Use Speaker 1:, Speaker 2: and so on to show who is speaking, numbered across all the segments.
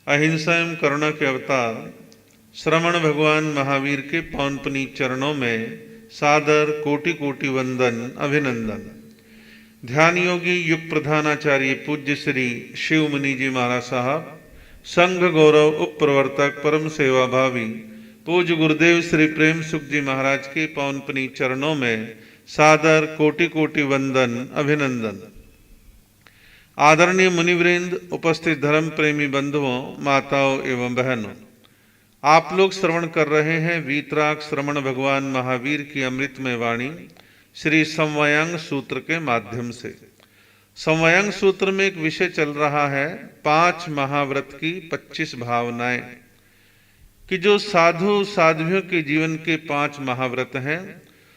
Speaker 1: अहिंसा एवं करुणा के अवतार श्रवण भगवान महावीर के पावन पुनीत चरणों में सादर कोटि कोटि वंदन अभिनंदन। ध्यान योगी युग प्रधानाचार्य पूज्य श्री शिव मुनि जी महाराज साहब, संघ गौरव उप प्रवर्तक परम सेवा भावी पूज्य गुरुदेव श्री प्रेम सुख जी महाराज के पावन पुनीत चरणों में सादर कोटि कोटि वंदन अभिनंदन। आदरणीय मुनिवृंद, उपस्थित धर्म प्रेमी बंधुओं, माताओं एवं बहनों, आप लोग श्रवण कर रहे हैं वीतराग श्रवण भगवान महावीर की अमृतमय वाणी श्री समवयंग सूत्र के माध्यम से। समवयंग सूत्र में एक विषय चल रहा है 5 महाव्रत की 25 भावनाएं, कि जो साधु साध्वियों के जीवन के 5 महाव्रत हैं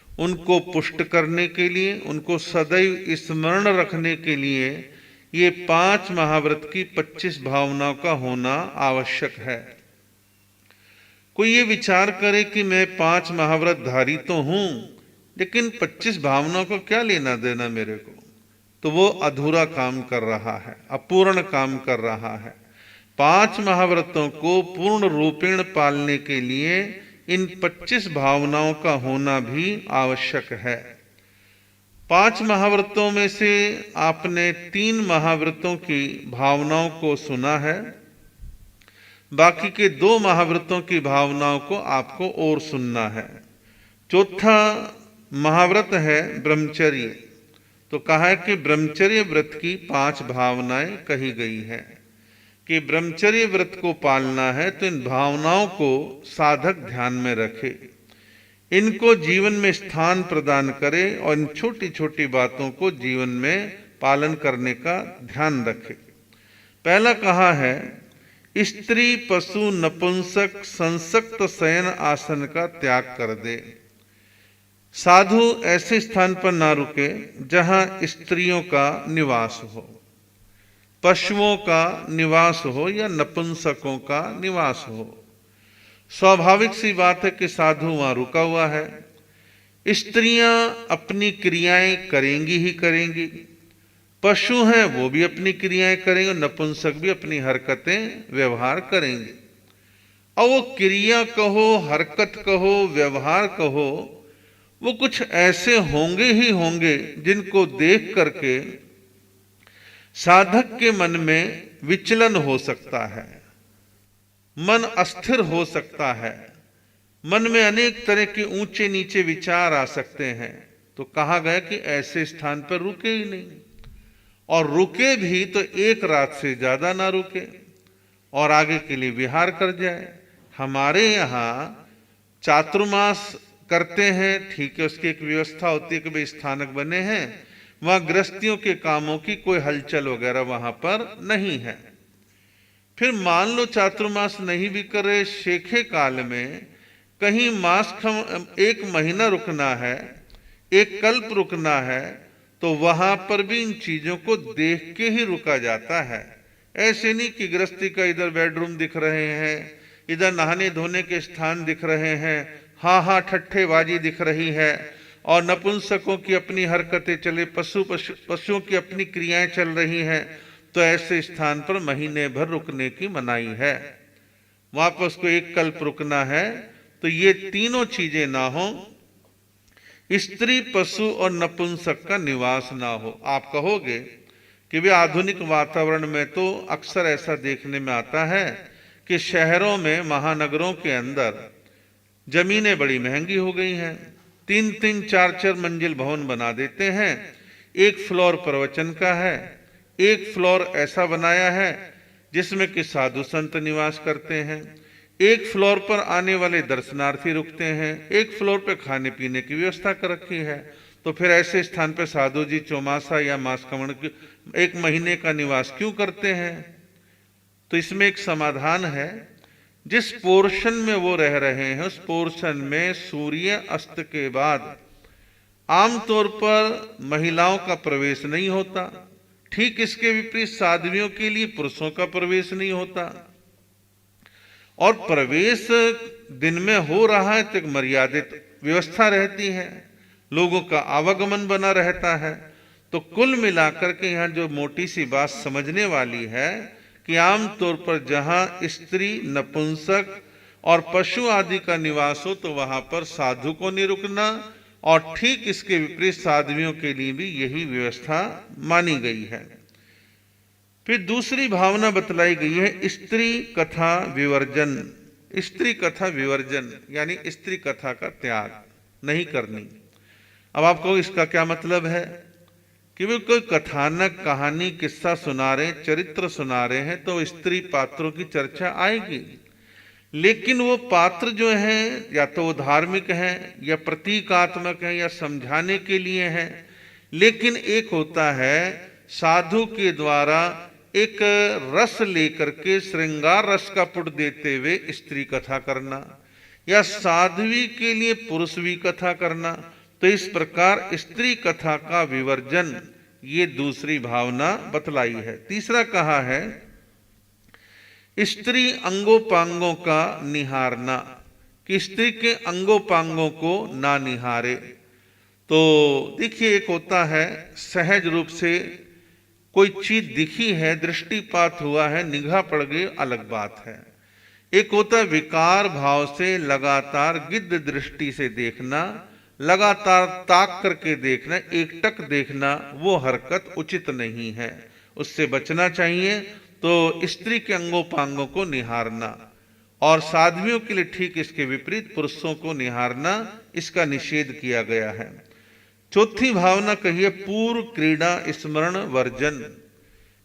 Speaker 1: उनको पुष्ट करने के लिए, उनको सदैव स्मरण रखने के लिए ये 5 महाव्रत की 25 भावनाओं का होना आवश्यक है। कोई ये विचार करे कि मैं 5 महाव्रत धारी तो हूं, लेकिन 25 भावनाओं को क्या लेना देना मेरे को, तो वो अधूरा काम कर रहा है, अपूर्ण काम कर रहा है। 5 महाव्रतों को पूर्ण रूपेण पालने के लिए इन 25 भावनाओं का होना भी आवश्यक है। 5 महाव्रतों में से आपने 3 महाव्रतों की भावनाओं को सुना है, बाकी के 2 महाव्रतों की भावनाओं को आपको और सुनना है। चौथा महाव्रत है ब्रह्मचर्य। तो कहा है कि ब्रह्मचर्य व्रत की 5 भावनाएं कही गई है कि ब्रह्मचर्य व्रत को पालना है तो इन भावनाओं को साधक ध्यान में रखे, इनको जीवन में स्थान प्रदान करे और इन छोटी छोटी बातों को जीवन में पालन करने का ध्यान रखे। पहला कहा है स्त्री पशु नपुंसक संसक्त शयन आसन का त्याग कर दे। साधु ऐसे स्थान पर ना रुके जहां स्त्रियों का निवास हो, पशुओं का निवास हो या नपुंसकों का निवास हो। स्वाभाविक सी बात है कि साधु वहां रुका हुआ है। स्त्रियां अपनी क्रियाएं करेंगी ही करेंगी, पशु हैं वो भी अपनी क्रियाएं करेंगे, नपुंसक भी अपनी हरकतें व्यवहार करेंगे। और वो क्रिया कहो, हरकत कहो, व्यवहार कहो, वो कुछ ऐसे होंगे ही होंगे जिनको देख करके साधक के मन में विचलन हो सकता है, मन अस्थिर हो सकता है, मन में अनेक तरह के ऊंचे नीचे विचार आ सकते हैं। तो कहा गया कि ऐसे स्थान पर रुके ही नहीं, और रुके भी तो एक रात से ज्यादा ना रुके और आगे के लिए विहार कर जाए। हमारे यहाँ चातुर्मास करते हैं, ठीक है, उसकी एक व्यवस्था होती है कि भाई स्थानक बने हैं, वहां गृहस्थियों के कामों की कोई हलचल वगैरह वहां पर नहीं है। फिर मान लो चातुर्मास नहीं भी करे, शेखे काल में कहीं एक महीना रुकना है, एक कल्प रुकना है, तो वहां पर भी इन चीजों को देख के ही रुका जाता है। ऐसे नहीं कि गृहस्थी का इधर बेडरूम दिख रहे हैं, इधर नहाने धोने के स्थान दिख रहे हैं, हाँ ठट्ठेबाजी दिख रही है, और नपुंसकों की अपनी हरकतें चले, पशुओं की अपनी क्रियाएं चल रही हैं, तो ऐसे स्थान पर महीने भर रुकने की मनाही है। वहां पर उसको एक कल्प रुकना है। तो ये तीनों चीजें ना हो, स्त्री पशु और नपुंसक का निवास ना हो। आप कहोगे कि वे आधुनिक वातावरण में तो अक्सर ऐसा देखने में आता है कि शहरों में, महानगरों के अंदर जमीनें बड़ी महंगी हो गई हैं, 3-3 4-4 मंजिल भवन बना देते हैं। एक फ्लोर प्रवचन का है, एक फ्लोर ऐसा बनाया है जिसमें कि साधु संत निवास करते हैं, एक फ्लोर पर आने वाले दर्शनार्थी रुकते हैं, एक फ्लोर पर खाने पीने की व्यवस्था कर रखी है। तो फिर ऐसे स्थान पर साधु जी चौमासा या मास कमण एक महीने का निवास क्यों करते हैं? तो इसमें एक समाधान है। जिस पोर्शन में वो रह रहे हैं उस पोर्शन में सूर्य अस्त के बाद आमतौर पर महिलाओं का प्रवेश नहीं होता। ठीक इसके विपरीत साध्वियों के लिए पुरुषों का प्रवेश नहीं होता, और प्रवेश दिन में हो रहा है तो एक मर्यादित व्यवस्था रहती है, लोगों का आवागमन बना रहता है। तो कुल मिलाकर के यहाँ जो मोटी सी बात समझने वाली है कि आमतौर पर जहां स्त्री, नपुंसक और पशु आदि का निवास हो तो वहां पर साधु को नहीं रुकना, और ठीक इसके विपरीत साध्वियों के लिए भी यही व्यवस्था मानी गई है। फिर दूसरी भावना बतलाई गई है स्त्री कथा विवर्जन। स्त्री कथा विवर्जन यानी स्त्री कथा का त्याग नहीं करनी। अब आपको इसका क्या मतलब है कि वे कोई कथानक, कहानी, किस्सा सुना रहे, चरित्र सुना रहे हैं तो स्त्री पात्रों की चर्चा आएगी, लेकिन वो पात्र जो हैं या तो वो धार्मिक हैं या प्रतीकात्मक हैं या समझाने के लिए हैं। लेकिन एक होता है साधु के द्वारा एक रस लेकर के श्रृंगार रस का पुट देते हुए स्त्री कथा करना, या साध्वी के लिए पुरुषवी कथा करना। तो इस प्रकार स्त्री कथा का विवर्जन, ये दूसरी भावना बतलाई है। तीसरा कहा है स्त्री अंगोपांगों का निहारना, कि स्त्री के अंगोपांगों को ना निहारे। तो देखिए, एक होता है सहज रूप से कोई चीज दिखी है, दृष्टिपात हुआ है, निगाह पड़ गई, अलग बात है। एक होता है विकार भाव से लगातार गिद्ध दृष्टि से देखना, लगातार ताक करके देखना, एकटक देखना, वो हरकत उचित नहीं है, उससे बचना चाहिए। तो स्त्री के अंगोपांगों को निहारना, और साध्वियों के लिए ठीक इसके विपरीत पुरुषों को निहारना, इसका निषेध किया गया है। चौथी भावना कहिए पूर्व क्रीड़ा स्मरण वर्जन,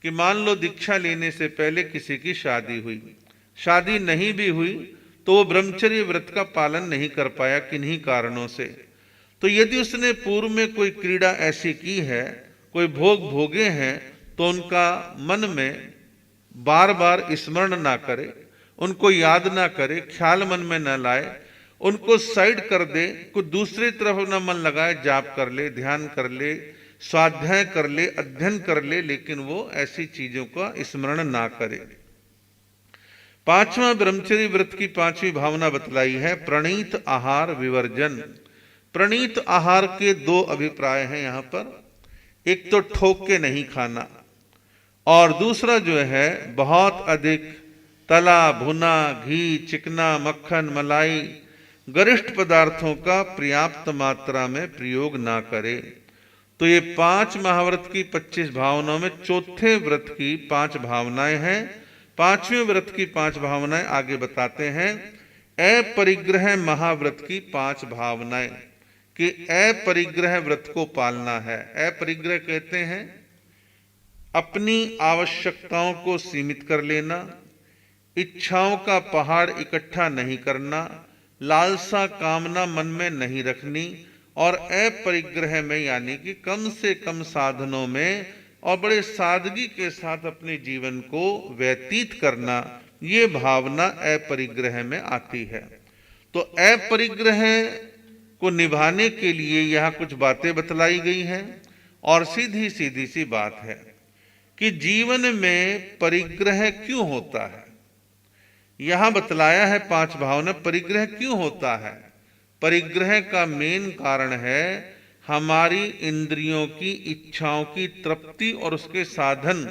Speaker 1: कि मान लो दीक्षा लेने से पहले किसी की शादी हुई, शादी नहीं भी हुई तो वो ब्रह्मचर्य व्रत का पालन नहीं कर पाया किन्हीं कारणों से। तो यदि उसने पूर्व में कोई क्रीड़ा ऐसी की है, कोई भोग भोगे हैं, तो उनका मन में बार बार स्मरण ना करे, उनको याद ना करे, ख्याल मन में न लाए, उनको साइड कर दे, कुछ दूसरी तरफ न मन लगाए, जाप कर ले, ध्यान कर ले, स्वाध्याय कर ले, अध्ययन कर ले, लेकिन वो ऐसी चीजों का स्मरण ना करे। पांचवा ब्रह्मचर्य व्रत की पांचवी भावना बतलाई है प्रणीत आहार विवर्जन। प्रणीत आहार के दो अभिप्राय हैं यहां पर। एक तो ठोक के नहीं खाना, और दूसरा जो है बहुत अधिक तला भुना, घी, चिकना, मक्खन, मलाई, गरिष्ठ पदार्थों का पर्याप्त मात्रा में प्रयोग ना करे। तो ये 5 महाव्रत की 25 भावनाओं में चौथे व्रत की 5 भावनाएं हैं। 5वें व्रत की 5 भावनाएं आगे बताते हैं। अपरिग्रह महाव्रत की 5 भावनाएं, कि अपरिग्रह व्रत को पालना है। अपरिग्रह कहते हैं अपनी आवश्यकताओं को सीमित कर लेना, इच्छाओं का पहाड़ इकट्ठा नहीं करना, लालसा कामना मन में नहीं रखनी, और अपरिग्रह में यानी कि कम से कम साधनों में और बड़े सादगी के साथ अपने जीवन को व्यतीत करना, ये भावना अपरिग्रह में आती है। तो अपरिग्रह को निभाने के लिए यहाँ कुछ बातें बतलाई गई हैं, और सीधी सीधी सी बात है कि जीवन में परिग्रह क्यों होता है। यहां बतलाया है 5 भावना, परिग्रह क्यों होता है। परिग्रह का मेन कारण है हमारी इंद्रियों की इच्छाओं की तृप्ति और उसके साधन।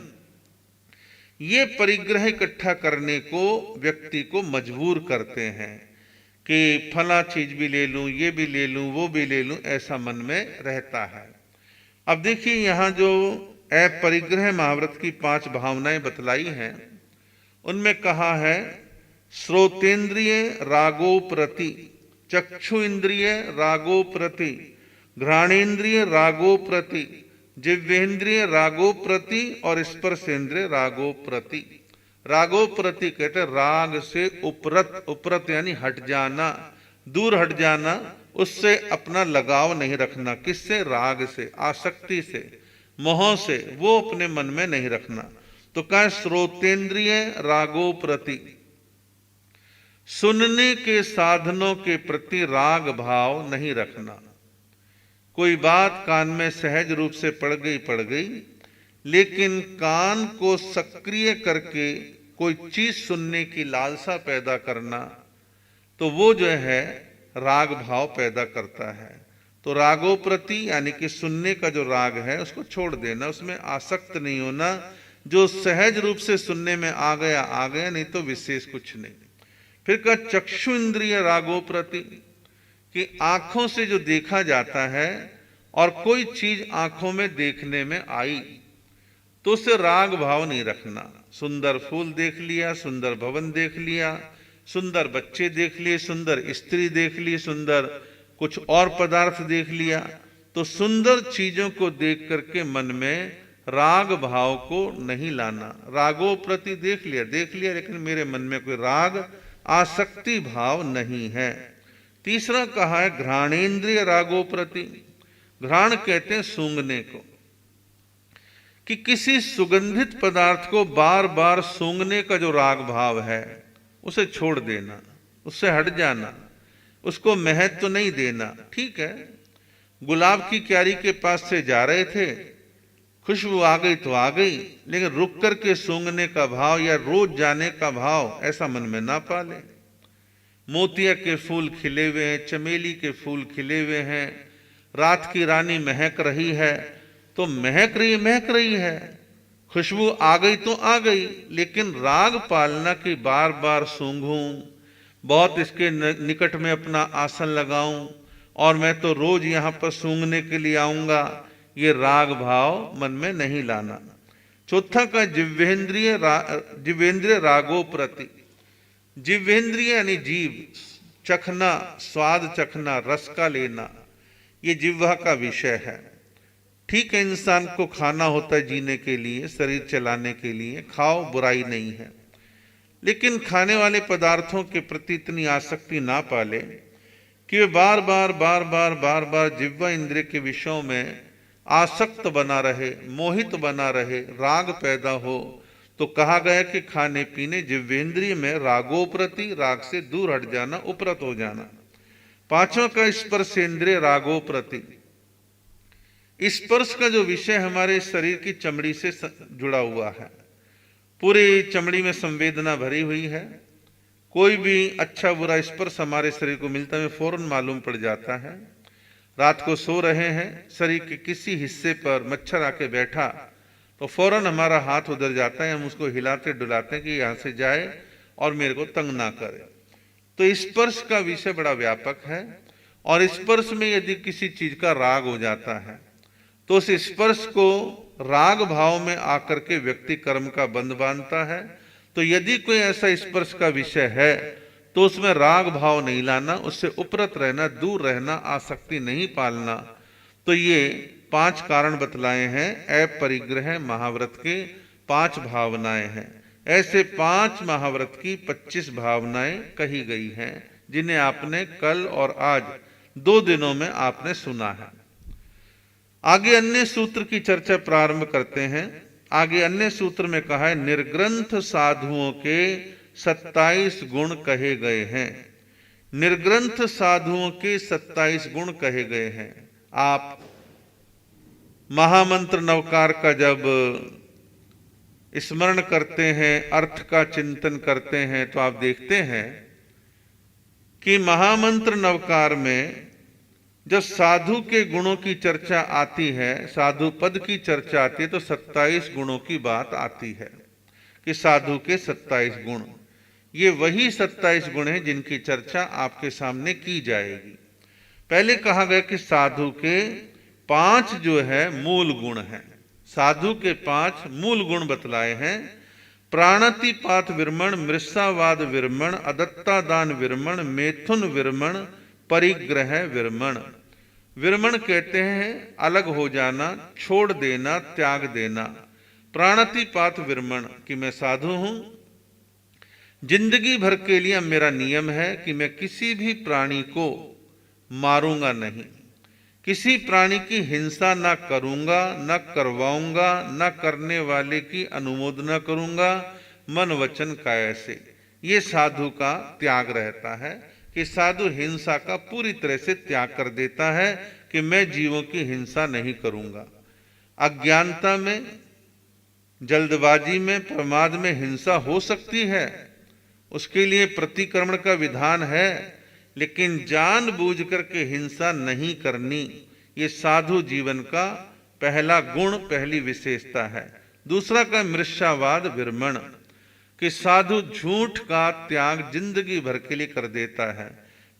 Speaker 1: ये परिग्रह इकट्ठा करने को व्यक्ति को मजबूर करते हैं कि फला चीज भी ले लूं, ये भी ले लूं, वो भी ले लूं, ऐसा मन में रहता है। अब देखिए, यहां जो अपरिग्रह महाव्रत की 5 भावनाएं बतलाई हैं, उनमें कहा है श्रोतेंद्रिय रागो प्रति, चक्षु इंद्रिय रागो प्रति, घ्राणेन्द्रिय रागो प्रति, जिह्वेन्द्रिय रागो प्रति, और स्पर्शेंद्रिय रागो प्रति। रागो प्रति कहते राग से उपरत, उपरत यानी हट जाना, दूर हट जाना, उससे अपना लगाव नहीं रखना। किससे? राग से, आसक्ति से, मोह से, वो अपने मन में नहीं रखना। तो कहा श्रोतेंद्रिय रागो प्रति, सुनने के साधनों के प्रति राग भाव नहीं रखना। कोई बात कान में सहज रूप से पड़ गई, लेकिन कान को सक्रिय करके कोई चीज सुनने की लालसा पैदा करना, तो वो जो है राग भाव पैदा करता है। तो रागो प्रति यानी कि सुनने का जो राग है उसको छोड़ देना, उसमें आसक्त नहीं होना। जो सहज रूप से सुनने में आ गया, नहीं तो विशेष कुछ नहीं। फिर कहा चक्षु इंद्रिय रागो प्रति, कि आंखों से जो देखा जाता है और कोई चीज आंखों में देखने में आई तो उसे राग भाव नहीं रखना। सुंदर फूल देख लिया, सुंदर भवन देख लिया, सुंदर बच्चे देख लिए, सुंदर स्त्री देख ली, सुंदर कुछ और पदार्थ देख लिया, तो सुंदर चीजों को देख करके मन में राग भाव को नहीं लाना। रागो प्रति देख लिया, लेकिन मेरे मन में कोई राग आसक्ति भाव नहीं है। तीसरा कहा है घ्राणेन्द्रिय रागो प्रति। घ्राण कहते हैं सूंघने को, कि किसी सुगंधित पदार्थ को बार बार सूंघने का जो राग भाव है उसे छोड़ देना, उससे हट जाना, उसको महत्व तो नहीं देना। ठीक है, गुलाब की क्यारी के पास से जा रहे थे, खुशबू आ गई तो आ गई, लेकिन रुक करके सूंघने का भाव या रोज जाने का भाव ऐसा मन में ना पाले। मोतिया के फूल खिले हुए हैं, चमेली के फूल खिले हुए हैं, रात की रानी महक रही है तो महक रही है, खुशबू आ गई तो आ गई, लेकिन राग पालना की बार बार सूंघूं, बहुत इसके निकट में अपना आसन लगाऊं और मैं तो रोज यहां पर सूंघने के लिए आऊंगा, ये राग भाव मन में नहीं लाना। चौथा का जिवेंद्रिय रागो प्रति। जिवेंद्रिय यानी जीव, चखना, स्वाद चखना, रस का लेना, ये जिह्वा का विषय है। ठीक है, इंसान को खाना होता है जीने के लिए, शरीर चलाने के लिए, खाओ, बुराई नहीं है, लेकिन खाने वाले पदार्थों के प्रति इतनी आसक्ति ना पाले कि वे बार बार जिह्वा इंद्रिय के विषयों में आसक्त बना रहे, मोहित बना रहे, राग पैदा हो। तो कहा गया कि खाने पीने जिह्वेंद्रिय में रागो प्रति, राग से दूर हट जाना, उपरत हो जाना। पांचवा का स्पर्शेंद्रिय रागो प्रति। स्पर्श का जो विषय हमारे शरीर की चमड़ी से जुड़ा हुआ है, पूरी चमड़ी में संवेदना भरी हुई है। कोई भी अच्छा बुरा स्पर्श हमारे शरीर को मिलता है, फौरन मालूम पड़ जाता है। रात को सो रहे हैं, शरीर के किसी हिस्से पर मच्छर आके बैठा तो फौरन हमारा हाथ उधर जाता है, हम उसको हिलाते डुलाते हैं कि यहाँ से जाए और मेरे को तंग ना करे। तो स्पर्श का विषय बड़ा व्यापक है, और स्पर्श में यदि किसी चीज का राग हो जाता है तो उस स्पर्श को राग भाव में आकर के व्यक्ति कर्म का बंध बांधता है। तो यदि कोई ऐसा स्पर्श का विषय है तो उसमें राग भाव नहीं लाना, उससे उपरत रहना, दूर रहना, आसक्ति नहीं पालना। तो ये 5 कारण बतलाए हैं। अपरिग्रह महाव्रत के 5 भावनाएं हैं। ऐसे 5 महाव्रत की 25 भावनाएं कही गई हैं, जिन्हें आपने कल और आज 2 दिनों में आपने सुना है। आगे अन्य सूत्र की चर्चा प्रारंभ करते हैं। आगे अन्य सूत्र में कहा है निर्ग्रंथ साधुओं के 27 गुण कहे गए हैं। निर्ग्रंथ साधुओं के 27 गुण कहे गए हैं। आप महामंत्र नवकार का जब स्मरण करते हैं, अर्थ का चिंतन करते हैं, तो आप देखते हैं कि महामंत्र नवकार में जब साधु के गुणों की चर्चा आती है, साधु पद की चर्चा आती है, तो 27 गुणों की बात आती है कि साधु के 27 गुण। ये वही 27 गुण हैं जिनकी चर्चा आपके सामने की जाएगी। पहले कहा गया कि साधु के 5 जो है मूल गुण हैं। साधु के 5 मूल गुण बतलाए हैं। प्राणतिपात विरमण, मृषावाद विरमण, अदत्ता दान विरमण, मैथुन विरमण, परिग्रह विरमण। विरमण कहते हैं अलग हो जाना, छोड़ देना, त्याग देना। प्राणतिपात विरमण कि मैं साधु हूं, जिंदगी भर के लिए मेरा नियम है कि मैं किसी भी प्राणी को मारूंगा नहीं, किसी प्राणी की हिंसा ना करूंगा, न करवाऊंगा, न करने वाले की अनुमोदना करूंगा, मन वचन काया से। ये साधु का त्याग रहता है कि साधु हिंसा का पूरी तरह से त्याग कर देता है कि मैं जीवों की हिंसा नहीं करूंगा। अज्ञानता में, जल्दबाजी में, प्रमाद में हिंसा हो सकती है, उसके लिए प्रतिक्रमण का विधान है, लेकिन जानबूझ करके हिंसा नहीं करनी, ये साधु जीवन का पहला गुण, पहली विशेषता है। दूसरा का मृष्यावाद विरमण, कि साधु झूठ का त्याग जिंदगी भर के लिए कर देता है।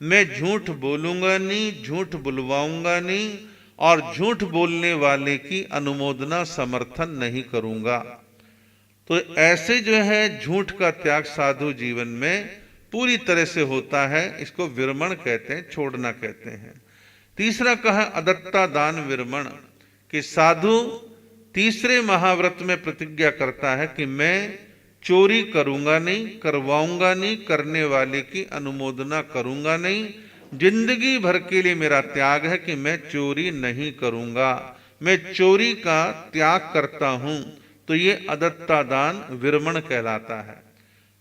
Speaker 1: मैं झूठ बोलूंगा नहीं, झूठ बुलवाऊंगा नहीं, और झूठ बोलने वाले की अनुमोदना समर्थन नहीं करूंगा। तो ऐसे जो है झूठ का त्याग साधु जीवन में पूरी तरह से होता है, इसको विरमण कहते हैं, छोड़ना कहते हैं। तीसरा कहा अदत्ता दान विरमण, कि साधु तीसरे महाव्रत में प्रतिज्ञा करता है कि मैं चोरी करूंगा नहीं, करवाऊंगा नहीं, करने वाले की अनुमोदना करूंगा नहीं। जिंदगी भर के लिए मेरा त्याग है कि मैं चोरी नहीं करूंगा, मैं चोरी का त्याग करता हूं। तो ये अदत्ता दान विरमण कहलाता है।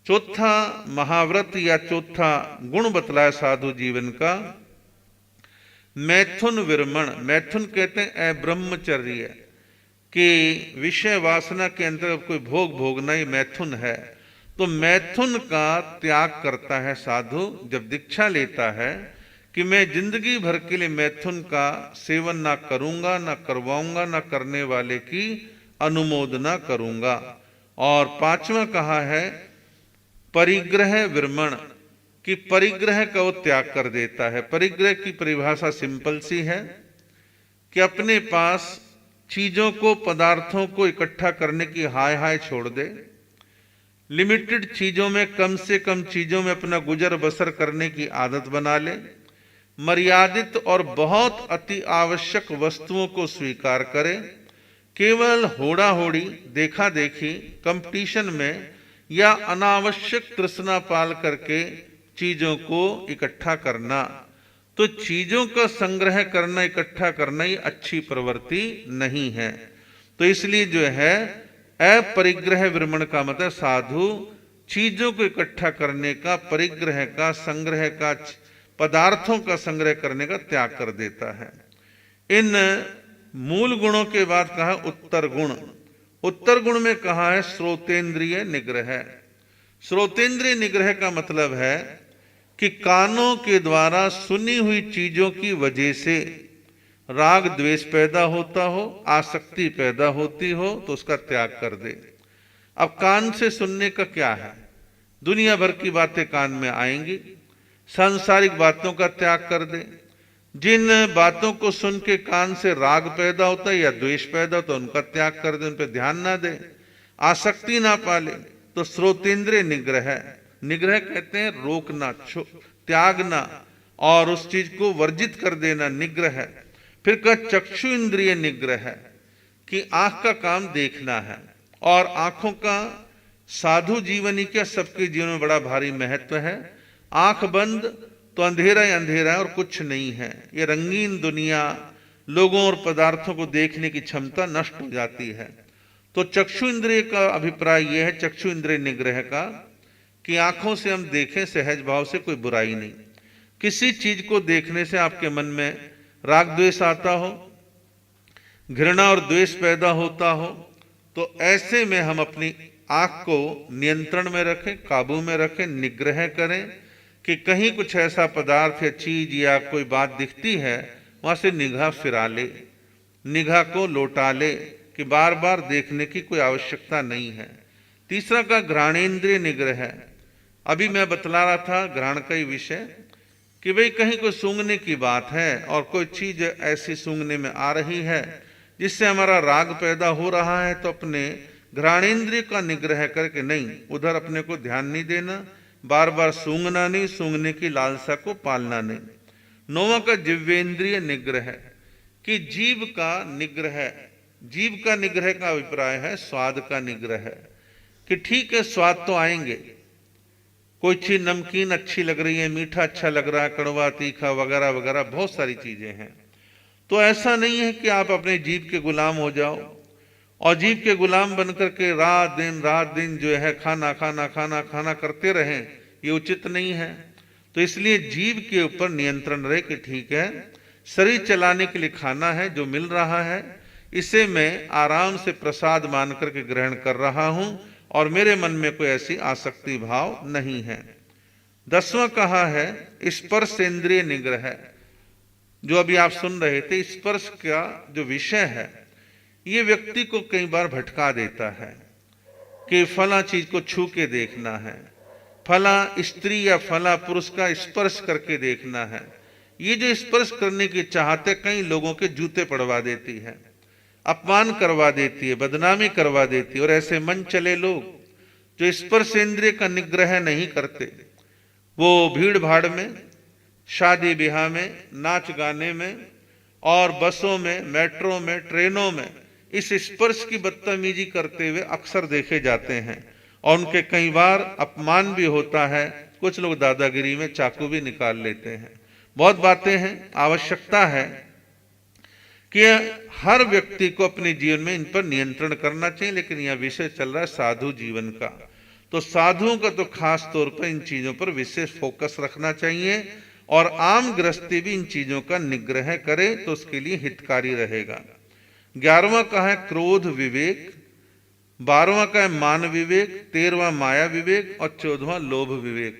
Speaker 1: चौथा महाव्रत या चौथा गुण बतलाया साधु जीवन का मैथुन विरमण। मैथुन कहते हैं अब्रह्मचर्य, कि विषय वासना के अंतर्गत कोई भोग भोगना ही मैथुन है। तो मैथुन का त्याग करता है साधु जब दीक्षा लेता है कि मैं जिंदगी भर के लिए मैथुन का सेवन ना करूंगा, ना करवाऊंगा, ना करने वाले की अनुमोदना करूंगा। और पांचवा कहा है परिग्रह विरमण, कि परिग्रह का वो त्याग कर देता है। परिग्रह की परिभाषा सिंपल सी है कि अपने पास चीजों को, पदार्थों को इकट्ठा करने की हाय हाय छोड़ दे, लिमिटेड चीजों में, कम से कम चीजों में अपना गुजर बसर करने की आदत बना ले, मर्यादित और बहुत अति आवश्यक वस्तुओं को स्वीकार करे, केवल होड़ा होड़ी, देखा देखी, कंपटीशन में या अनावश्यक तृष्णा पाल करके चीजों को इकट्ठा करना। तो चीजों का संग्रह करना, इकट्ठा करना ही अच्छी प्रवृत्ति नहीं है। तो इसलिए जो है अपरिग्रह विरमण का मतलब साधु चीजों को इकट्ठा करने का, परिग्रह का, संग्रह का, पदार्थों का संग्रह करने का त्याग कर देता है। इन मूल गुणों के बाद कहा उत्तर गुण। उत्तर गुण में कहा है श्रोतेंद्रिय निग्रह। श्रोतेंद्रिय निग्रह का मतलब है कि कानों के द्वारा सुनी हुई चीजों की वजह से राग द्वेष पैदा होता हो, आसक्ति पैदा होती हो, तो उसका त्याग कर दे। अब कान से सुनने का क्या है, दुनिया भर की बातें कान में आएंगी, सांसारिक बातों का त्याग कर दे। जिन बातों को सुन के कान से राग पैदा होता है या द्वेष पैदा होता है, उनका त्याग कर दे, उन पर ध्यान ना दे, आसक्ति ना पाले। तो श्रोतेंद्रिय निग्रह, निग्रह कहते हैं रोकना, त्यागना और उस चीज को वर्जित कर देना, निग्रह। फिर का चक्षु इंद्रिय निग्रह, कि आंख का काम देखना है, और आंखों का साधु जीवन ही क्या सबके जीवन में बड़ा भारी महत्व है। आंख बंद तो अंधेरा ही अंधेरा है और कुछ नहीं है। ये रंगीन दुनिया, लोगों और पदार्थों को देखने की क्षमता नष्ट हो जाती है। तो चक्षु इंद्रिय का अभिप्राय यह है, चक्षु इंद्रिय निग्रह का, कि आंखों से हम देखें सहज भाव से, कोई बुराई नहीं। किसी चीज को देखने से आपके मन में राग द्वेष आता हो, घृणा और द्वेष पैदा होता हो, तो ऐसे में हम अपनी आंख को नियंत्रण में रखें, काबू में रखें, निग्रह करें कि कहीं कुछ ऐसा पदार्थ या चीज या कोई बात दिखती है, वहां से निगाह फिरा ले, निगाह को लौटा ले, कि बार बार देखने की कोई आवश्यकता नहीं है। तीसरा का घ्राणेन्द्रिय निग्रह है। अभी मैं बतला रहा था घ्राण का ही विषय, कि भाई कहीं कोई सूंघने की बात है और कोई चीज ऐसी सूंघने में आ रही है जिससे हमारा राग पैदा हो रहा है, तो अपने घ्राणेन्द्रिय का निग्रह करके नहीं, उधर अपने को ध्यान नहीं देना, बार बार सूंघना नहीं, सूंघने की लालसा को पालना नहीं। नौवां का जिह्वेन्द्रिय निग्रह, कि जीव का निग्रह। जीव का निग्रह का अभिप्राय है स्वाद का निग्रह, कि ठीक है स्वाद तो आएंगे, कोई चीज नमकीन अच्छी लग रही है, मीठा अच्छा लग रहा है, कड़वा तीखा वगैरह वगैरह बहुत सारी चीजें हैं। तो ऐसा नहीं है कि आप अपने जीव के गुलाम हो जाओ और जीव के गुलाम बनकर के रात दिन जो है खाना खाना खाना खाना करते रहें, ये उचित नहीं है। तो इसलिए जीव के ऊपर नियंत्रण रहे कि ठीक है, शरीर चलाने के लिए खाना है, जो मिल रहा है इसे मैं आराम से प्रसाद मान करके ग्रहण कर रहा हूं और मेरे मन में कोई ऐसी आसक्ति भाव नहीं है। 10वां कहा है स्पर्शेंद्रिय निग्रह। जो अभी आप सुन रहे थे, स्पर्श का जो विषय है, ये व्यक्ति को कई बार भटका देता है कि फला चीज को छू के देखना है, फला स्त्री या फला पुरुष का स्पर्श करके देखना है। ये जो स्पर्श करने की चाहते कई लोगों के जूते पड़वा देती है, अपमान करवा देती है, बदनामी करवा देती है। और ऐसे मन चले लोग जो स्पर्श इंद्रिय का निग्रह नहीं करते, वो भीड़ भाड़ में, शादी ब्याह में, नाच गाने में और बसों में, मेट्रो में, ट्रेनों में इस स्पर्श की बदतमीजी करते हुए अक्सर देखे जाते हैं। और उनके कई बार अपमान भी होता है, कुछ लोग दादागिरी में चाकू भी निकाल लेते हैं। बहुत बातें हैं, आवश्यकता है कि हर व्यक्ति को अपने जीवन में इन पर नियंत्रण करना चाहिए। लेकिन यह विषय चल रहा है साधु जीवन का, तो साधुओं का तो खास तौर पर इन चीजों पर विशेष फोकस रखना चाहिए और आम गृहस्थी भी इन चीजों का निग्रह करे तो उसके लिए हितकारी रहेगा। 11वां का है क्रोध विवेक, 12वां का है मान विवेक, 13वां माया विवेक और 14वां लोभ विवेक।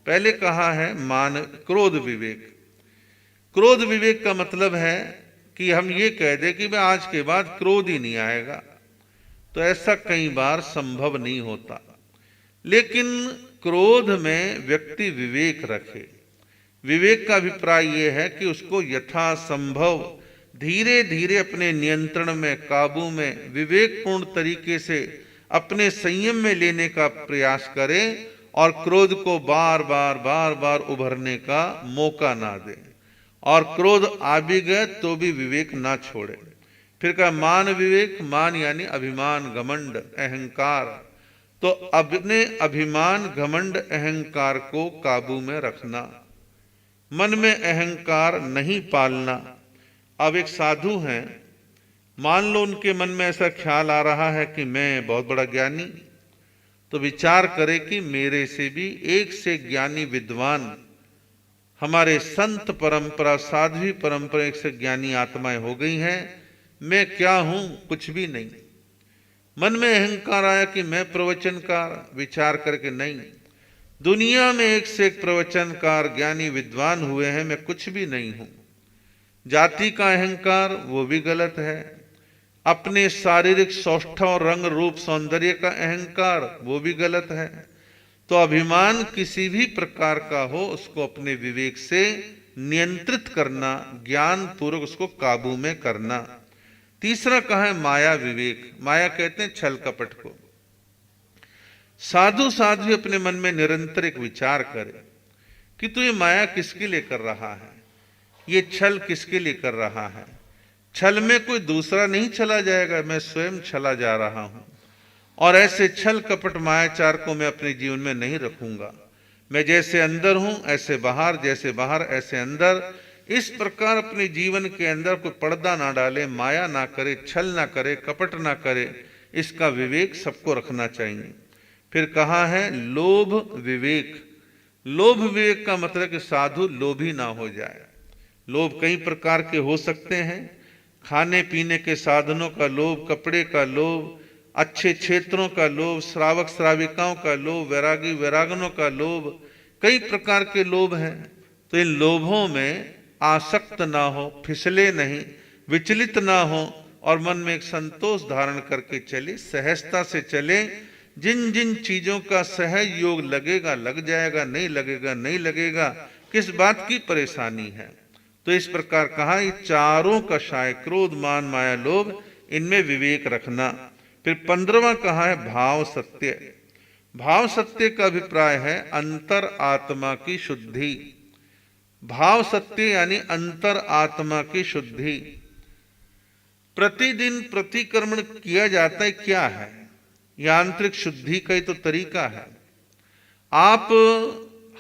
Speaker 1: पहले कहा है क्रोध विवेक। क्रोध विवेक का मतलब है कि हम ये कह दें कि मैं आज के बाद क्रोध ही नहीं आएगा, तो ऐसा कई बार संभव नहीं होता। लेकिन क्रोध में व्यक्ति विवेक रखे। विवेक का अभिप्राय यह है कि उसको यथासंभव धीरे धीरे अपने नियंत्रण में, काबू में, विवेकपूर्ण तरीके से अपने संयम में लेने का प्रयास करें और क्रोध को बार बार उभरने का मौका ना दें। और क्रोध आ भी गए तो भी विवेक ना छोड़े। फिर का मान विवेक, मान यानी अभिमान, घमंड, अहंकार। तो अपने अभिमान, घमंड, अहंकार को काबू में रखना, मन में अहंकार नहीं पालना। अब एक साधु हैं, मान लो उनके मन में ऐसा ख्याल आ रहा है कि मैं बहुत बड़ा ज्ञानी, तो विचार करें कि मेरे से भी एक से ज्ञानी विद्वान हमारे संत परंपरा, साध्वी परंपरा, एक से ज्ञानी आत्माएं हो गई हैं, मैं क्या हूं? कुछ भी नहीं। मन में अहंकार आया कि मैं प्रवचनकार, विचार करके नहीं, दुनिया में एक से एक प्रवचनकार, ज्ञानी, विद्वान हुए हैं, मैं कुछ भी नहीं हूं। जाति का अहंकार, वो भी गलत है। अपने शारीरिक सौष्ठव और रंग रूप सौंदर्य का अहंकार, वो भी गलत है। तो अभिमान किसी भी प्रकार का हो, उसको अपने विवेक से नियंत्रित करना, ज्ञान पूर्वक उसको काबू में करना। तीसरा कहा है माया विवेक। माया कहते हैं छल कपट को। साधु साध्वी अपने मन में निरंतर एक विचार करे कि तू ये माया किसके लिए कर रहा है, ये छल किसके लिए कर रहा है। छल में कोई दूसरा नहीं चला जाएगा, मैं स्वयं चला जा रहा हूं। और ऐसे छल कपट मायाचार को मैं अपने जीवन में नहीं रखूंगा। मैं जैसे अंदर हूं ऐसे बाहर, जैसे बाहर ऐसे अंदर। इस प्रकार अपने जीवन के अंदर कोई पर्दा ना डाले, माया ना करे, छल ना करे, कपट ना करे, इसका विवेक सबको रखना चाहिए। फिर कहा है लोभ विवेक। लोभ विवेक का मतलब कि साधु लोभी ना हो जाए। लोभ कई प्रकार के हो सकते हैं, खाने पीने के साधनों का लोभ, कपड़े का लोभ, अच्छे क्षेत्रों का लोभ, श्रावक श्राविकाओं का लोभ, वैरागी वैरागनों का लोभ, कई प्रकार के लोभ हैं। तो इन लोभों में आसक्त ना हो, फिसले नहीं, विचलित ना हो और मन में एक संतोष धारण करके चले, सहजता से चले। जिन जिन चीजों का सहज योग लगेगा लग जाएगा, नहीं लगेगा नहीं लगेगा, किस बात की परेशानी है। तो इस प्रकार कहा ये चारों कषाय, क्रोध, मान, माया, लोभ, इनमें विवेक रखना। फिर 15वां कहा है भाव सत्य। भाव सत्य का अभिप्राय है अंतर आत्मा की शुद्धि। भाव सत्य यानी अंतर आत्मा की शुद्धि। प्रतिदिन प्रतिक्रमण किया जाता है, क्या है? यह आंतरिक शुद्धि का ही तो तरीका है।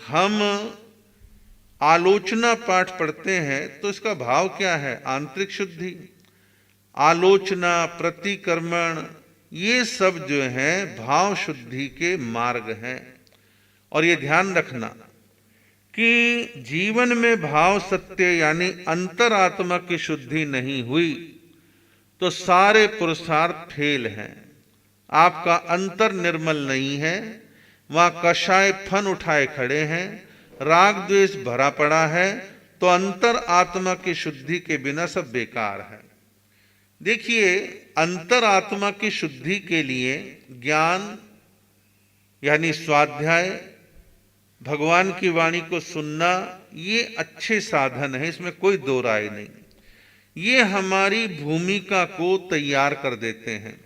Speaker 1: हम आलोचना पाठ पढ़ते हैं तो इसका भाव क्या है? आंतरिक शुद्धि। आलोचना, प्रतिक्रमण, ये सब जो है भाव शुद्धि के मार्ग हैं। और ये ध्यान रखना कि जीवन में भाव सत्य यानी अंतरात्मा की शुद्धि नहीं हुई तो सारे पुरुषार्थ फेल हैं। आपका अंतर निर्मल नहीं है, वहां कषाय फन उठाए खड़े हैं, राग द्वेष भरा पड़ा है, तो अंतर आत्मा की शुद्धि के बिना सब बेकार है। देखिए, अंतरात्मा की शुद्धि के लिए ज्ञान यानी स्वाध्याय, भगवान की वाणी को सुनना, ये अच्छे साधन है, इसमें कोई दो राय नहीं। ये हमारी भूमिका को तैयार कर देते हैं।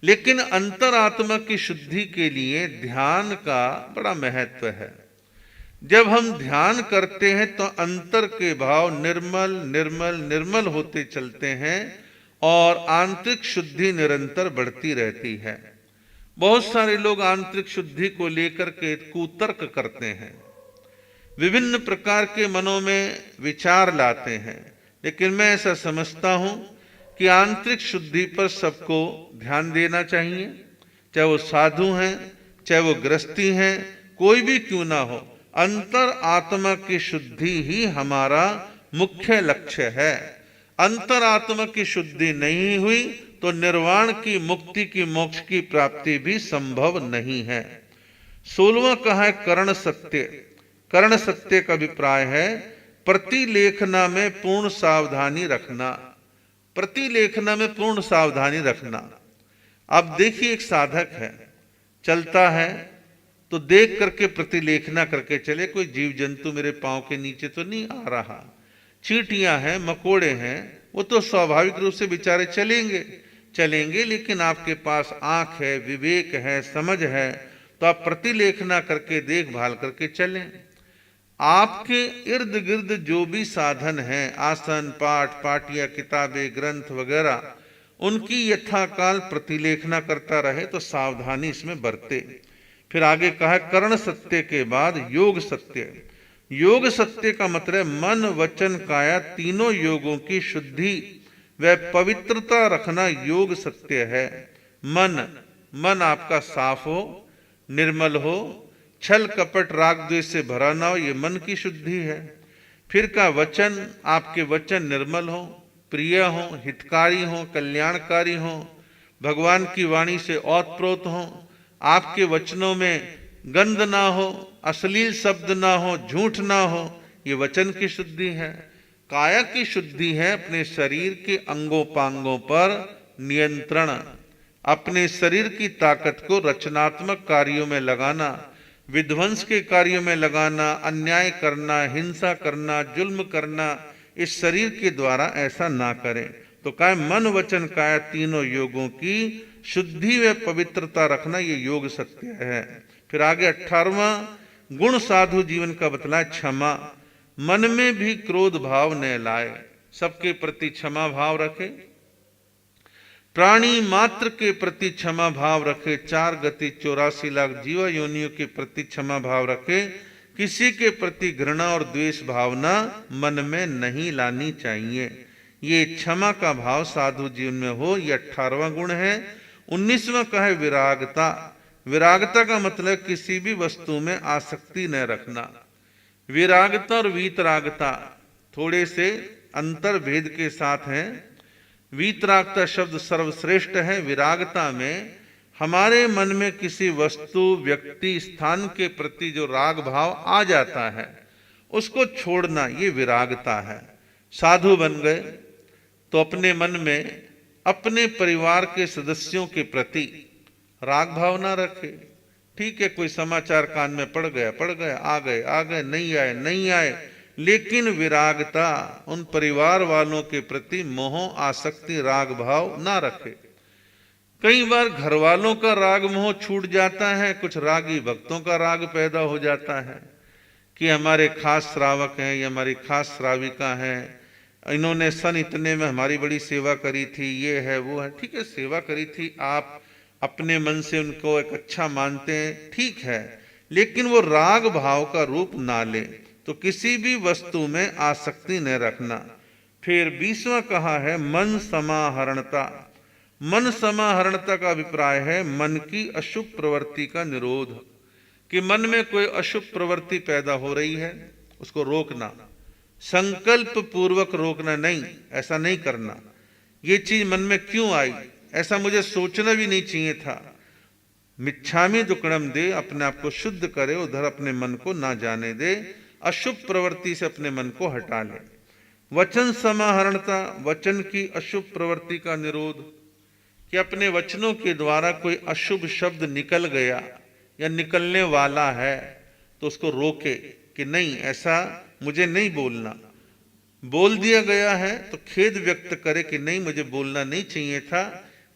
Speaker 1: लेकिन अंतरात्मा की शुद्धि के लिए ध्यान का बड़ा महत्व है। जब हम ध्यान करते हैं तो अंतर के भाव निर्मल निर्मल निर्मल होते चलते हैं और आंतरिक शुद्धि निरंतर बढ़ती रहती है। बहुत सारे लोग आंतरिक शुद्धि को लेकर के कुतर्क करते हैं, विभिन्न प्रकार के मनों में विचार लाते हैं, लेकिन मैं ऐसा समझता हूं कि आंतरिक शुद्धि पर सबको ध्यान देना चाहिए, चाहे वो साधु हैं, चाहे वो गृहस्थी हैं, कोई भी क्यों ना हो। अंतर आत्मा की शुद्धि ही हमारा मुख्य लक्ष्य है। अंतर आत्मा की शुद्धि नहीं हुई तो निर्वाण की, मुक्ति की, मोक्ष की प्राप्ति भी संभव नहीं है। 16वां कहा है कर्ण सत्य। कर्ण सत्य का अभिप्राय है प्रतिलेखना में पूर्ण सावधानी रखना। प्रतिलेखना में पूर्ण सावधानी रखना। अब देखिए, एक साधक है, चलता है तो देख करके प्रतिलेखना करके चले, कोई जीव जंतु मेरे पांव के नीचे तो नहीं आ रहा, चींटियां हैं, मकोड़े हैं, वो तो स्वाभाविक रूप से बेचारे चलेंगे, लेकिन आपके पास आंख है, विवेक है, समझ है, तो आप प्रतिलेखना करके देखभाल करके चलें। आपके इर्द गिर्द जो भी साधन हैं, आसन, पाठ, पाठिया, किताबें, ग्रंथ वगैरह, उनकी यथाकाल प्रतिलेखना करता रहे तो सावधानी इसमें बरते। फिर आगे कहा कर्ण सत्य के बाद योग सत्य। योग सत्य का मतलब मन, वचन, काया तीनों योगों की शुद्धि व पवित्रता रखना योग सत्य है। मन आपका साफ हो, निर्मल हो, छल कपट राग द्वेष से भरा ना हो, ये मन की शुद्धि है। फिर का वचन, आपके वचन निर्मल हो, प्रिय हो, हितकारी हो, कल्याणकारी हो, भगवान की वाणी से ओतप्रोत हो, आपके वचनों में गंध ना हो, अश्लील शब्द ना हो, झूठ ना हो, ये वचन की शुद्धि है। काया की शुद्धि है अपने शरीर के अंगोपांगों पर नियंत्रण, अपने शरीर की ताकत को रचनात्मक कार्यों में लगाना, विध्वंस के कार्यों में लगाना, अन्याय करना, हिंसा करना, जुल्म करना, इस शरीर के द्वारा ऐसा ना करें। तो काय मन, वचन, काया तीनों योगों की शुद्धि व पवित्रता रखना, ये योग सत्य है। फिर आगे 18वां गुण साधु जीवन का बतलाए क्षमा। मन में भी क्रोध भाव न लाए, सबके प्रति क्षमा भाव रखे, प्राणी मात्र के प्रति क्षमा भाव रखे, 4 गति 84 लाख जीवा योनियों के प्रति क्षमा भाव रखे, किसी के प्रति घृणा और द्वेष भावना मन में नहीं लानी चाहिए। ये क्षमा का भाव साधु जीवन में हो, ये 18वां गुण है। 19वां का है विरागता। विरागता का मतलब किसी भी वस्तु में आसक्ति न रखना। विरागता और वीतरागता थोड़े से अंतर भेद के साथ हैं। वीतरागता शब्द सर्वश्रेष्ठ है। विरागता में हमारे मन में किसी वस्तु, व्यक्ति, स्थान के प्रति जो राग भाव आ जाता है उसको छोड़ना, ये विरागता है। साधु बन गए तो अपने मन में अपने परिवार के सदस्यों के प्रति राग भाव ना रखे। ठीक है, कोई समाचार कान में पड़ गया, आ गए, नहीं आए, लेकिन विरागता, उन परिवार वालों के प्रति मोह, आसक्ति, राग भाव ना रखे। कई बार घर वालों का राग मोह छूट जाता है, कुछ रागी भक्तों का राग पैदा हो जाता है कि हमारे खास श्रावक हैं या हमारी खास श्राविका हैं, इन्होंने सन इतने में हमारी बड़ी सेवा करी थी, ये है वो है। ठीक है, सेवा करी थी, आप अपने मन से उनको एक अच्छा मानते हैं, ठीक है, लेकिन वो राग भाव का रूप ना ले। तो किसी भी वस्तु में आसक्ति न रखना। फिर 20वां कहा है मन समाहरणता। मन समाहरणता का अभिप्राय है मन की अशुभ प्रवृत्ति का निरोध, कि मन में कोई अशुभ प्रवृत्ति पैदा हो रही है उसको रोकना, संकल्प पूर्वक रोकना, नहीं ऐसा नहीं करना, ये चीज मन में क्यों आई, ऐसा मुझे सोचना भी नहीं चाहिए था। मिच्छामि दुक्कड़म दे, अपने आप को शुद्ध करे, उधर अपने मन को ना जाने दे, अशुभ प्रवृत्ति से अपने मन को हटा ले। वचन समाहरणता, वचन की अशुभ प्रवृत्ति का निरोध, कि अपने वचनों के द्वारा कोई अशुभ शब्द निकल गया या निकलने वाला है तो उसको रोके कि नहीं, ऐसा मुझे नहीं बोलना। बोल दिया गया है तो खेद व्यक्त करे कि नहीं, मुझे बोलना नहीं चाहिए था,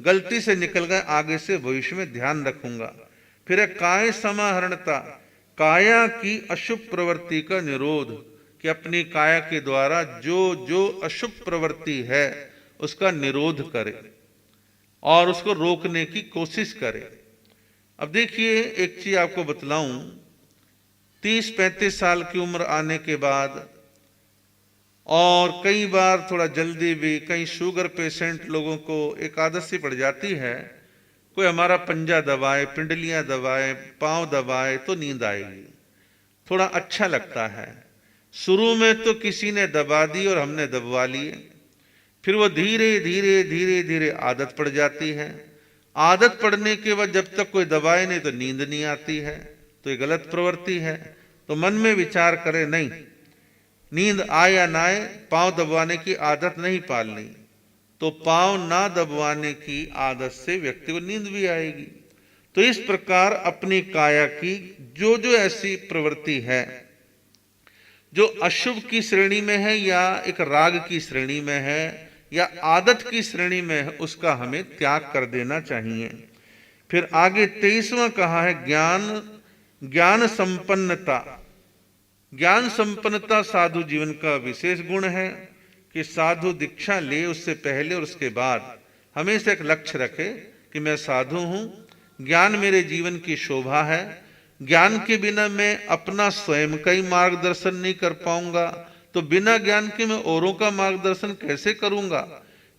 Speaker 1: गलती से निकल गया, आगे से भविष्य में ध्यान रखूंगा। फिर है काय समाहरणता, काया की अशुभ प्रवृत्ति का निरोध, कि अपनी काया के द्वारा जो जो अशुभ प्रवृत्ति है उसका निरोध करे और उसको रोकने की कोशिश करे। अब देखिए, एक चीज आपको बतलाऊं, 30-35 साल की उम्र आने के बाद और कई बार थोड़ा जल्दी भी, कई शुगर पेशेंट लोगों को एक आदत सी पड़ जाती है, कोई हमारा पंजा दबाए, पिंडलियां दबाए, पांव दबाए तो नींद आएगी, थोड़ा अच्छा लगता है। शुरू में तो किसी ने दबा दी और हमने दबवा लिए, फिर वो धीरे धीरे धीरे धीरे आदत पड़ जाती है। आदत पड़ने के बाद जब तक कोई दबाए नहीं तो नींद नहीं आती है, तो ये गलत प्रवृत्ति है। तो मन में विचार करे, नहीं, नींद आए या ना आए, पांव दबवाने की आदत नहीं पालनी। तो पांव ना दबवाने की आदत से व्यक्ति को नींद भी आएगी। तो इस प्रकार अपनी काया की जो जो ऐसी प्रवृत्ति है जो अशुभ की श्रेणी में है या एक राग की श्रेणी में है या आदत की श्रेणी में है, उसका हमें त्याग कर देना चाहिए। फिर आगे 23वां कहा है ज्ञान संपन्नता। ज्ञान संपन्नता साधु जीवन का विशेष गुण है कि साधु दीक्षा ले उससे पहले और उसके बाद हमेशा एक लक्ष्य रखे कि मैं साधु हूं, ज्ञान मेरे जीवन की शोभा है, ज्ञान के बिना मैं अपना स्वयं का ही मार्गदर्शन नहीं कर पाऊंगा, तो बिना ज्ञान के मैं औरों का मार्गदर्शन कैसे करूंगा।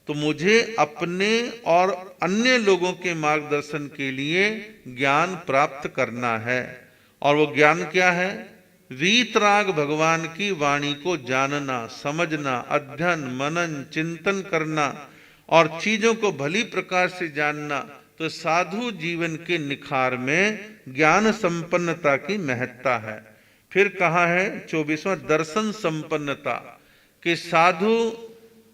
Speaker 1: तो मुझे अपने और अन्य लोगों के मार्गदर्शन के लिए ज्ञान प्राप्त करना है। और वो ज्ञान क्या है? वीतराग भगवान की वाणी को जानना, समझना, अध्ययन, मनन, चिंतन करना और चीजों को भली प्रकार से जानना। तो साधु जीवन के निखार में ज्ञान संपन्नता की महत्ता है। फिर कहा है 24वां दर्शन संपन्नता, कि साधु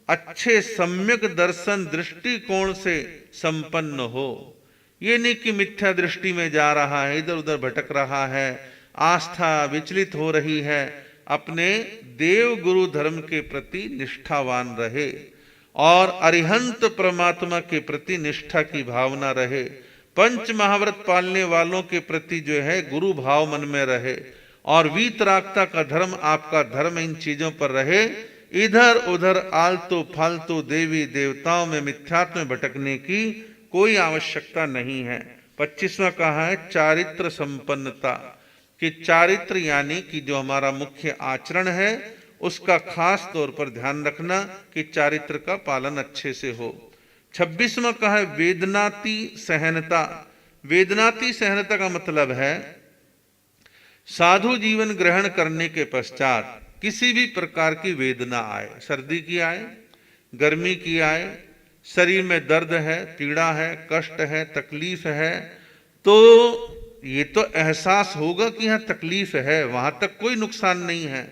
Speaker 1: अच्छे सम्यक दर्शन दृष्टिकोण से संपन्न हो। ये नहीं कि मिथ्या दृष्टि में जा रहा है, इधर उधर भटक रहा है, आस्था विचलित हो रही है। अपने देव गुरु धर्म के प्रति निष्ठावान रहे और अरिहंत परमात्मा के प्रति निष्ठा की भावना रहे। पंच महाव्रत पालने वालों के प्रति जो है गुरु भाव मन में रहे और वीतरागता का धर्म आपका धर्म इन चीजों पर रहे। इधर उधर आलतू फालतू देवी देवताओं में मिथ्यात्व में भटकने की कोई आवश्यकता नहीं है। 25वां कहा है चारित्र संपन्नता, कि चारित्र यानी कि जो हमारा मुख्य आचरण है उसका खास तौर पर ध्यान रखना कि चारित्र का पालन अच्छे से हो। 26वां कहा है वेदनाति सहनता। वेदनाति सहनता का मतलब है साधु जीवन ग्रहण करने के पश्चात किसी भी प्रकार की वेदना आए, सर्दी की आए, गर्मी की आए, शरीर में दर्द है, पीड़ा है, कष्ट है, तकलीफ है, तो ये तो एहसास होगा कि यहां तकलीफ है, वहां तक कोई नुकसान नहीं है।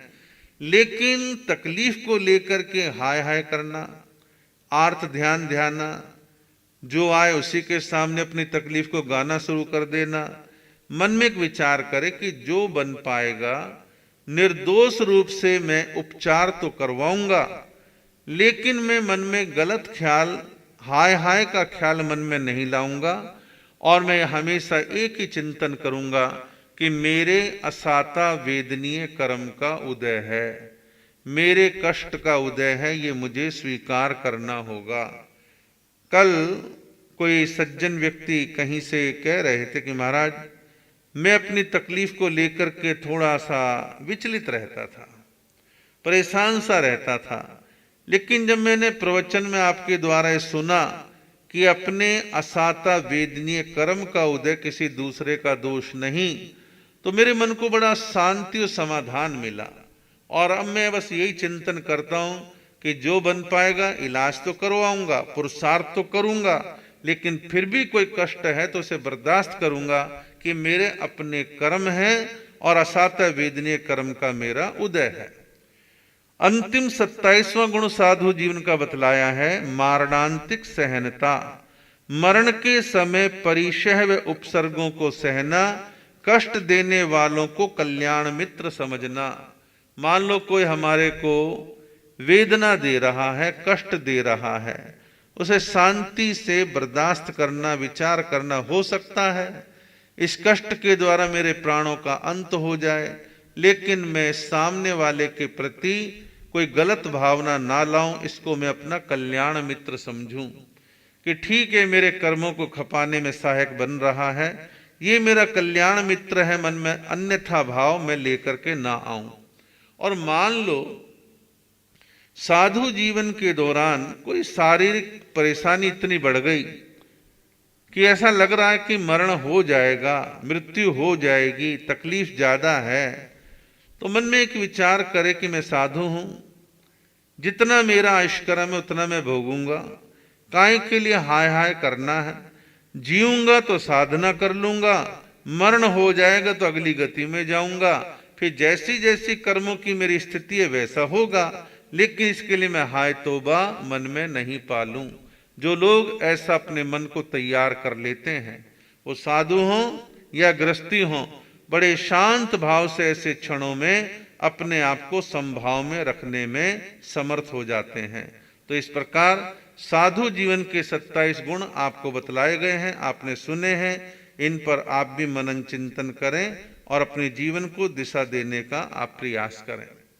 Speaker 1: लेकिन तकलीफ को लेकर के हाय हाय करना, आर्त ध्यान ध्याना, जो आए उसी के सामने अपनी तकलीफ को गाना शुरू कर देना। मन में एक विचार करे कि जो बन पाएगा निर्दोष रूप से मैं उपचार तो करवाऊंगा, लेकिन मैं मन में गलत ख्याल, हाय हाय का ख्याल मन में नहीं लाऊंगा और मैं हमेशा एक ही चिंतन करूंगा कि मेरे असाता वेदनीय कर्म का उदय है, मेरे कष्ट का उदय है, ये मुझे स्वीकार करना होगा। कल कोई सज्जन व्यक्ति कहीं से कह रहे थे कि महाराज मैं अपनी तकलीफ को लेकर के थोड़ा सा विचलित रहता था, परेशान सा रहता था, लेकिन जब मैंने प्रवचन में आपके द्वारा ये सुना कि अपने असाता वेदनीय कर्म का उदय किसी दूसरे का दोष नहीं, तो मेरे मन को बड़ा शांति और समाधान मिला। और अब मैं बस यही चिंतन करता हूं कि जो बन पाएगा इलाज तो करवाऊंगा, पुरुषार्थ तो करूंगा, लेकिन फिर भी कोई कष्ट है तो उसे बर्दाश्त करूंगा कि मेरे अपने कर्म हैं और असाता वेदनीय कर्म का मेरा उदय है। अंतिम 27वां गुण साधु जीवन का बतलाया है मारणांतिक सहनता। मरण के समय परिशह व उपसर्गों को सहना, कष्ट देने वालों को कल्याण मित्र समझना। मान लो कोई हमारे को वेदना दे रहा है, कष्ट दे रहा है, उसे शांति से बर्दाश्त करना, विचार करना। हो सकता है इस कष्ट के द्वारा मेरे प्राणों का अंत हो जाए, लेकिन मैं सामने वाले के प्रति कोई गलत भावना ना लाऊं, इसको मैं अपना कल्याण मित्र समझूं कि ठीक है, मेरे कर्मों को खपाने में सहायक बन रहा है, ये मेरा कल्याण मित्र है, मन में अन्यथा भाव मैं लेकर के ना आऊं। और मान लो साधु जीवन के दौरान कोई शारीरिक परेशानी इतनी बढ़ गई कि ऐसा लग रहा है कि मरण हो जाएगा, मृत्यु हो जाएगी, तकलीफ ज्यादा है, तो मन में एक विचार करे कि मैं साधु हूं, जितना मेरा आयुष्कर्म है उतना मैं भोगूंगा, काय के लिए हाय हाय करना है, जीऊंगा तो साधना कर लूंगा, मरण हो जाएगा तो अगली गति में जाऊंगा, फिर जैसी जैसी कर्मों की मेरी स्थिति है वैसा होगा, लेकिन इसके लिए मैं हाय तौबा मन में नहीं पालूं। जो लोग ऐसा अपने मन को तैयार कर लेते हैं, वो साधु हों या गृहस्थी हों, बड़े शांत भाव से ऐसे क्षणों में अपने आप को समभाव में रखने में समर्थ हो जाते हैं। तो इस प्रकार साधु जीवन के 27 गुण आपको बतलाए गए हैं, आपने सुने हैं, इन पर आप भी मनन चिंतन करें और अपने जीवन को दिशा देने का आप प्रयास करें।